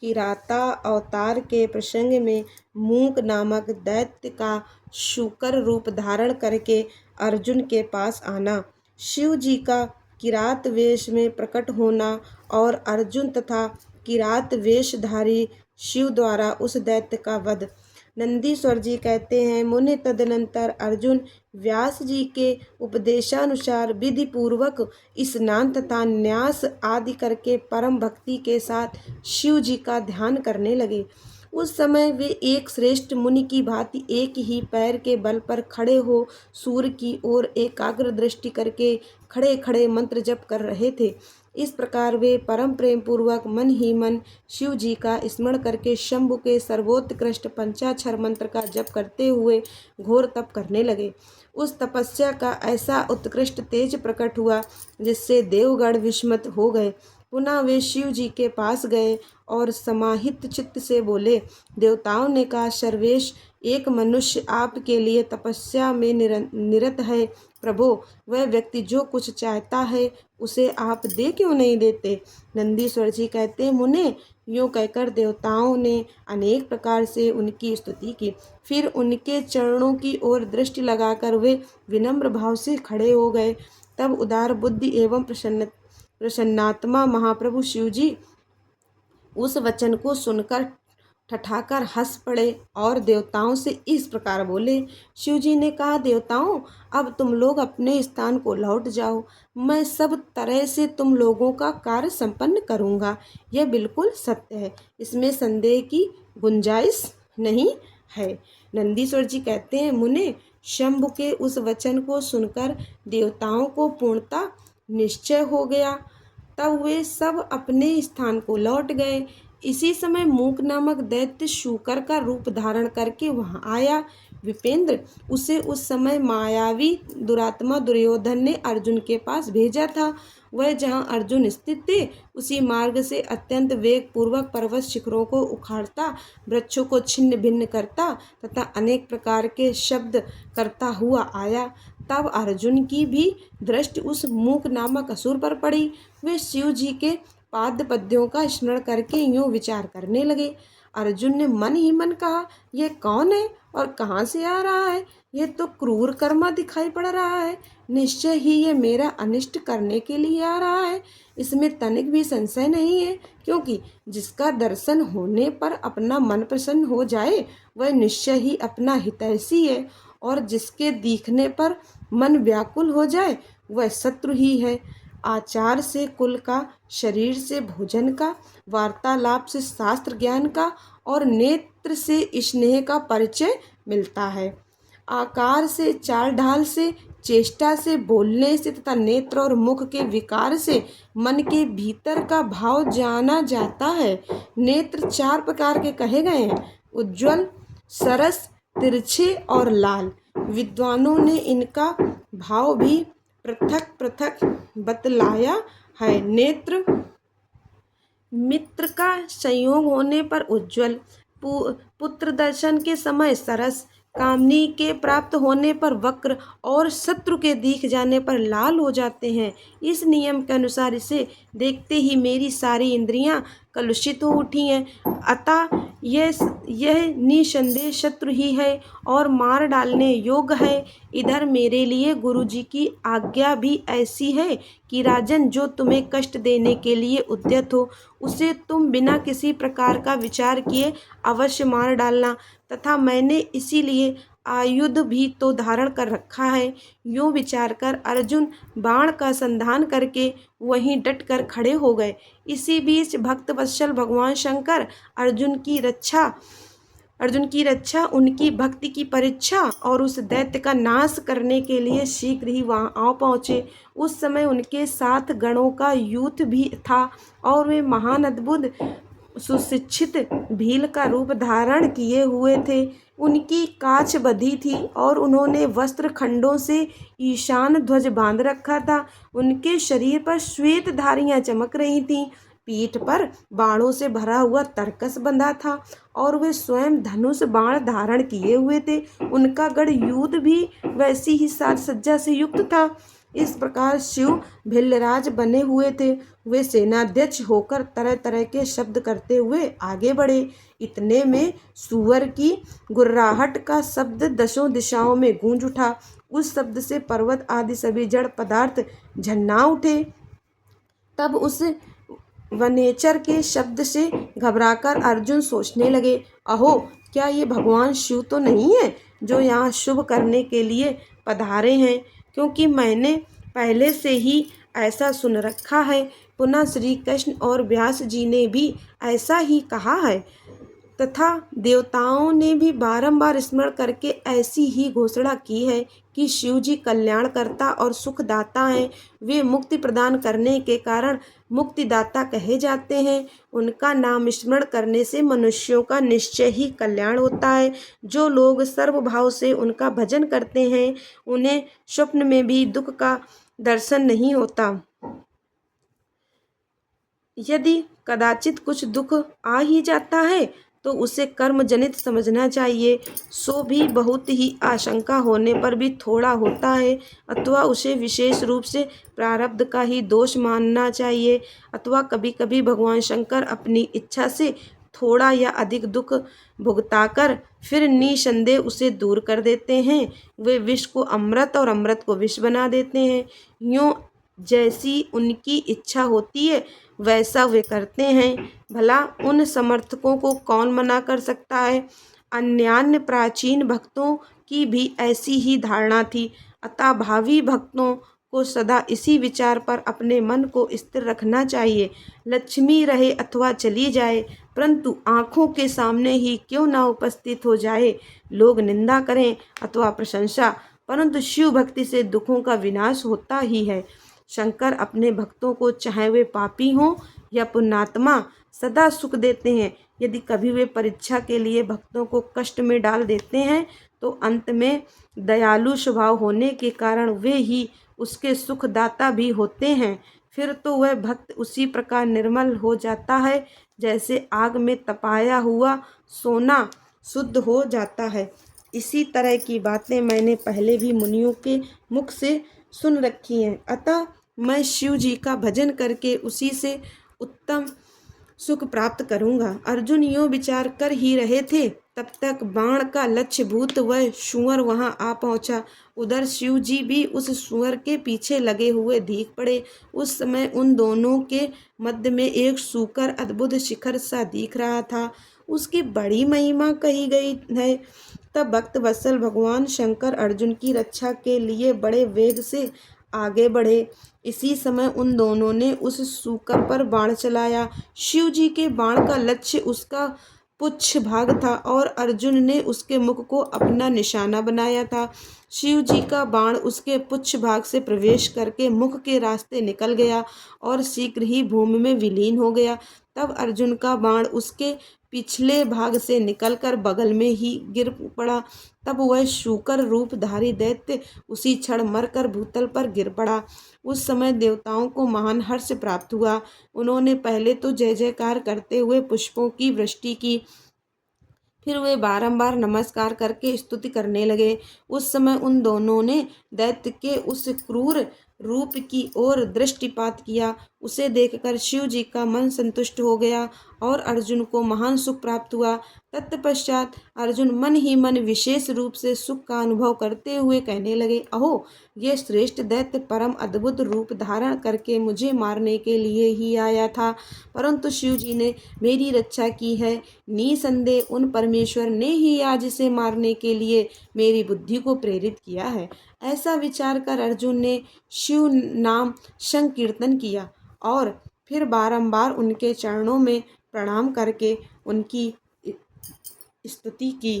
किराता अवतार के प्रसंग में मूक नामक दैत्य का शूकर रूप धारण करके अर्जुन के पास आना, शिव जी का किरात वेश में प्रकट होना और अर्जुन तथा किरात वेशधारी शिव द्वारा उस दैत्य का वध। नंदीश्वर जी कहते हैं, मुनि तदनंतर अर्जुन व्यास जी के उपदेशानुसार विधि पूर्वक स्नान तथा न्यास आदि करके परम भक्ति के साथ शिव जी का ध्यान करने लगे। उस समय वे एक श्रेष्ठ मुनि की भांति एक ही पैर के बल पर खड़े हो सूर्य की ओर एकाग्र दृष्टि करके खड़े खड़े मंत्र जप कर रहे थे। इस प्रकार वे परम प्रेम पूर्वक मन ही मन शिव जी का स्मरण करके शंभु के सर्वोत्कृष्ट पंचाक्षर मंत्र का जप करते हुए घोर तप करने लगे। उस तपस्या का ऐसा उत्कृष्ट तेज प्रकट हुआ जिससे देवगण विस्मित हो गए। पुनः वे शिव जी के पास गए और समाहित चित्त से बोले, देवताओं ने कहा, सर्वेश एक मनुष्य आपके लिए तपस्या में निरत है। प्रभो, वह व्यक्ति जो कुछ चाहता है उसे आप दे क्यों नहीं देते? नंदीश्वर जी कहते, मुने, यूँ कहकर देवताओं ने अनेक प्रकार से उनकी स्तुति की। फिर उनके चरणों की ओर दृष्टि लगाकर वे विनम्र भाव से खड़े हो गए। तब उदार बुद्धि एवं प्रसन्नात्मा महाप्रभु शिव जी उस वचन को सुनकर ठठाकर हंस पड़े और देवताओं से इस प्रकार बोले। शिव जी ने कहा, देवताओं, अब तुम लोग अपने स्थान को लौट जाओ। मैं सब तरह से तुम लोगों का कार्य संपन्न करूंगा। यह बिल्कुल सत्य है, इसमें संदेह की गुंजाइश नहीं है। नंदीश्वर जी कहते हैं, मुने, शंभु के उस वचन को सुनकर देवताओं को पूर्णतः निश्चय हो गया। तब वे सब अपने स्थान को लौट गए। इसी समय मूक नामक दैत्य शूकर का रूप धारण करके वहां आया। विपेंद्र, उसे उस समय मायावी दुरात्मा दुर्योधन ने अर्जुन के पास भेजा था। वह जहां अर्जुन स्थित थे उसी मार्ग से अत्यंत वेग पूर्वक पर्वत शिखरों को उखाड़ता, वृक्षों को छिन्न भिन्न करता तथा अनेक प्रकार के शब्द करता हुआ आया। तब अर्जुन की भी दृष्टि उस मूक नामक असुर पर पड़ी। वे शिव जी के पाद पद्यों का स्मरण करके यूं विचार करने लगे। अर्जुन ने मन ही मन कहा, यह कौन है और कहाँ से आ रहा है? यह तो क्रूर कर्मा दिखाई पड़ रहा है। निश्चय ही ये मेरा अनिष्ट करने के लिए आ रहा है। इसमें तनिक भी संशय नहीं है, क्योंकि जिसका दर्शन होने पर अपना मन प्रसन्न हो जाए वह निश्चय ही अपना हितैषी है, और जिसके दिखने पर मन व्याकुल हो जाए वह शत्रु ही है। आचार से कुल का, शरीर से भोजन का, वार्तालाप से शास्त्र ज्ञान का और नेत्र से स्नेह का परिचय मिलता है। आकार से, चाल ढाल से, चेष्टा से, बोलने से तथा नेत्र और मुख के विकार से मन के भीतर का भाव जाना जाता है। नेत्र चार प्रकार के कहे गए हैं, उज्ज्वल, सरस, तिरछे और लाल। विद्वानों ने इनका भाव भी पृथक पृथक बतलाया है। नेत्र मित्र का संयोग होने पर उज्ज्वल, पुत्र दर्शन के समय सरस, कामनी के प्राप्त होने पर वक्र और शत्रु के दिख जाने पर लाल हो जाते हैं। इस नियम के अनुसार इसे देखते ही मेरी सारी इंद्रियां कलुषित हो उठी हैं। अतः यह निसंदेह शत्रु ही है और मार डालने योग्य है। इधर मेरे लिए गुरु जी की आज्ञा भी ऐसी है कि राजन, जो तुम्हें कष्ट देने के लिए उद्यत हो उसे तुम बिना किसी प्रकार का विचार किए अवश्य मार डालना, तथा मैंने इसीलिए आयुध भी तो धारण कर रखा है। यूं विचार कर अर्जुन बाण का संधान करके वहीं डट कर खड़े हो गए। इसी बीच भक्त वत्सल भगवान शंकर अर्जुन की रक्षा, उनकी भक्ति की परीक्षा और उस दैत्य का नाश करने के लिए शीघ्र ही वहां आ पहुँचे। उस समय उनके साथ गणों का यूथ भी था और वे महान अद्भुत सुशिक्षित भील का रूप धारण किए हुए थे। उनकी काछ बधी थी और उन्होंने वस्त्र खंडों से ईशान ध्वज बांध रखा था। उनके शरीर पर श्वेत धारियां चमक रही थीं। पीठ पर बाणों से भरा हुआ तरकस बंधा था और वे स्वयं धनुष बाण धारण किए हुए थे। उनका गढ़ युद्ध भी वैसी ही साज सज्जा से युक्त था। इस प्रकार शिव भिल्लराज बने हुए थे। वे सेनाध्यक्ष होकर तरह तरह के शब्द करते हुए आगे बढ़े। इतने में सूअर की गुर्राहट का शब्द दसों दिशाओं में गूंज उठा। उस शब्द से पर्वत आदि सभी जड़ पदार्थ झन्ना उठे। तब उस वनेचर के शब्द से घबराकर अर्जुन सोचने लगे, अहो, क्या ये भगवान शिव तो नहीं है जो यहाँ शुभ करने के लिए पधारे हैं? क्योंकि मैंने पहले से ही ऐसा सुन रखा है। पुनः श्री कृष्ण और व्यास जी ने भी ऐसा ही कहा है तथा देवताओं ने भी बारंबार स्मरण करके ऐसी ही घोषणा की है कि शिव जी कल्याणकर्ता और सुखदाता हैं। वे मुक्ति प्रदान करने के कारण मुक्तिदाता कहे जाते हैं। उनका नाम स्मरण करने से मनुष्यों का निश्चय ही कल्याण होता है। जो लोग सर्वभाव से उनका भजन करते हैं उन्हें स्वप्न में भी दुख का दर्शन नहीं होता। यदि कदाचित कुछ दुख आ ही जाता है तो उसे कर्म जनित समझना चाहिए। सो भी बहुत ही आशंका होने पर भी थोड़ा होता है, अथवा उसे विशेष रूप से प्रारब्ध का ही दोष मानना चाहिए, अथवा कभी कभी भगवान शंकर अपनी इच्छा से थोड़ा या अधिक दुख भुगताकर फिर निसंदेह उसे दूर कर देते हैं। वे विष को अमृत और अमृत को विष बना देते हैं। यूँ जैसी उनकी इच्छा होती है वैसा वे करते हैं। भला उन समर्थकों को कौन मना कर सकता है? अन्यान्य प्राचीन भक्तों की भी ऐसी ही धारणा थी। अतः भावी भक्तों को सदा इसी विचार पर अपने मन को स्थिर रखना चाहिए। लक्ष्मी रहे अथवा चली जाए, परंतु आँखों के सामने ही क्यों ना उपस्थित हो जाए। लोग निंदा करें अथवा प्रशंसा, परंतु शिव भक्ति से दुखों का विनाश होता ही है। शंकर अपने भक्तों को चाहे वे पापी हों या पुण्यात्मा सदा सुख देते हैं। यदि कभी वे परीक्षा के लिए भक्तों को कष्ट में डाल देते हैं तो अंत में दयालु स्वभाव होने के कारण वे ही उसके सुखदाता भी होते हैं। फिर तो वह भक्त उसी प्रकार निर्मल हो जाता है जैसे आग में तपाया हुआ सोना शुद्ध हो जाता है। इसी तरह की बातें मैंने पहले भी मुनियों के मुख से सुन रखी हैं। अतः मैं शिव जी का भजन करके उसी से उत्तम सुख प्राप्त करूंगा। अर्जुन यूं विचार कर ही रहे थे, तब तक बाण का लक्ष्यभूत वह सूअर वहां आ पहुंचा। उधर शिव जी भी उस सूअर के पीछे लगे हुए दिख पड़े। उस समय उन दोनों के मध्य में एक सूकर अद्भुत शिखर सा दिख रहा था। उसकी बड़ी महिमा कही गई है। तब भक्त वत्सल भगवान शंकर अर्जुन की रक्षा के लिए बड़े वेग से आगे बढ़े। इसी समय उन दोनों ने उस सूकर पर बाण चलाया। शिव जी के बाण का लक्ष्य उसका पुच्छ भाग था और अर्जुन ने उसके मुख को अपना निशाना बनाया था। शिव जी का बाण उसके पुच्छ भाग से प्रवेश करके मुख के रास्ते निकल गया और शीघ्र ही भूमि में विलीन हो गया। तब अर्जुन का बाण उसके पिछले भाग से निकलकर बगल में ही गिर पड़ा। तब वह शूकर रूपधारी दैत्य उसी क्षण मरकर भूतल पर गिर पड़ा। उस समय देवताओं को महान हर्ष प्राप्त हुआ। उन्होंने पहले तो जय जयकार करते हुए पुष्पों की वृष्टि की, फिर वे बारंबार नमस्कार करके स्तुति करने लगे। उस समय उन दोनों ने दैत्य के उस क्रूर रूप की ओर दृष्टिपात किया। उसे देखकर शिव जी का मन संतुष्ट हो गया और अर्जुन को महान सुख प्राप्त हुआ। तत्पश्चात अर्जुन मन ही मन विशेष रूप से सुख का अनुभव करते हुए कहने लगे, अहो, ये श्रेष्ठ दैत्य परम अद्भुत रूप धारण करके मुझे मारने के लिए ही आया था, परंतु शिव जी ने मेरी रक्षा की है। निसंदेह उन परमेश्वर ने ही आज इसे मारने के लिए मेरी बुद्धि को प्रेरित किया है। ऐसा विचार कर अर्जुन ने शिव नाम संकीर्तन किया और फिर बारंबार उनके चरणों में प्रणाम करके उनकी स्तुति की।